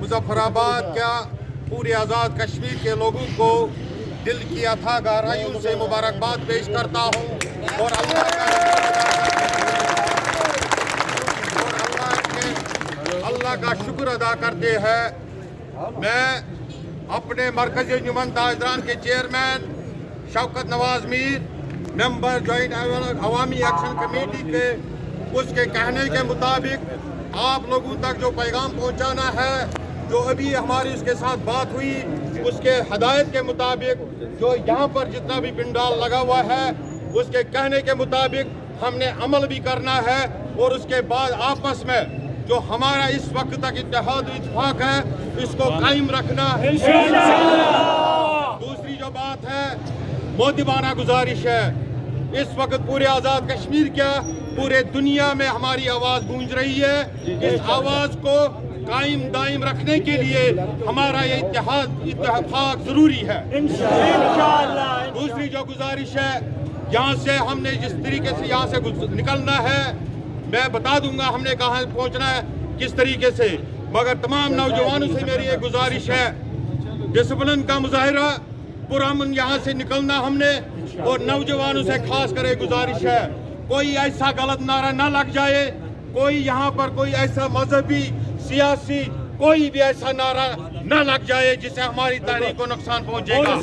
मुजफ्फराबाद क्या पूरे आज़ाद कश्मीर के लोगों को दिल की अथाह गहराइयों से मुबारकबाद पेश करता हूँ और अल्लाह का शुक्र अदा करते हैं। मैं अपने मरकज़ी नुमाइंदा इजरान के chairman Shaukat Nawaz Mir, member joint Awami action committee के उसके कहने के मुताबिक आप लोगों तक जो पैगाम पहुंचाना है, जो अभी हमारी उसके साथ बात हुई उसके हदायत के मुताबिक, जो यहाँ पर जितना भी पिंडाल लगा हुआ है उसके कहने के मुताबिक हमने अमल भी करना है और उसके बाद आपस में जो हमारा इस वक्त तक इत्तेहाद इत्तेफाक है इसको कायम रखना है। दूसरी जो बात है, मोदिबाना गुजारिश है, इस वक्त पूरे आज़ाद कश्मीर क्या पूरे दुनिया में हमारी आवाज़ गूंज रही है। इस आवाज़ को कायम दायम रखने के लिए हमारा ये इत्तेफाक ज़रूरी है। दूसरी जो गुजारिश है, यहाँ से हमने जिस तरीके से यहाँ से निकलना है, मैं बता दूंगा हमने कहाँ पहुँचना है किस तरीके से, मगर तमाम नौजवानों से मेरी एक गुजारिश है, डिसिप्लिन का मुजाहिरा, पुरअमन यहाँ से निकलना हमने, और नौजवानों से खास कर एक गुजारिश है, कोई ऐसा गलत नारा ना लग जाए, कोई यहाँ पर कोई ऐसा मजहबी सियासी कोई भी ऐसा नारा ना लग जाए जिससे हमारी तहरीक को नुकसान पहुँचेगा।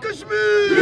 Kashmir!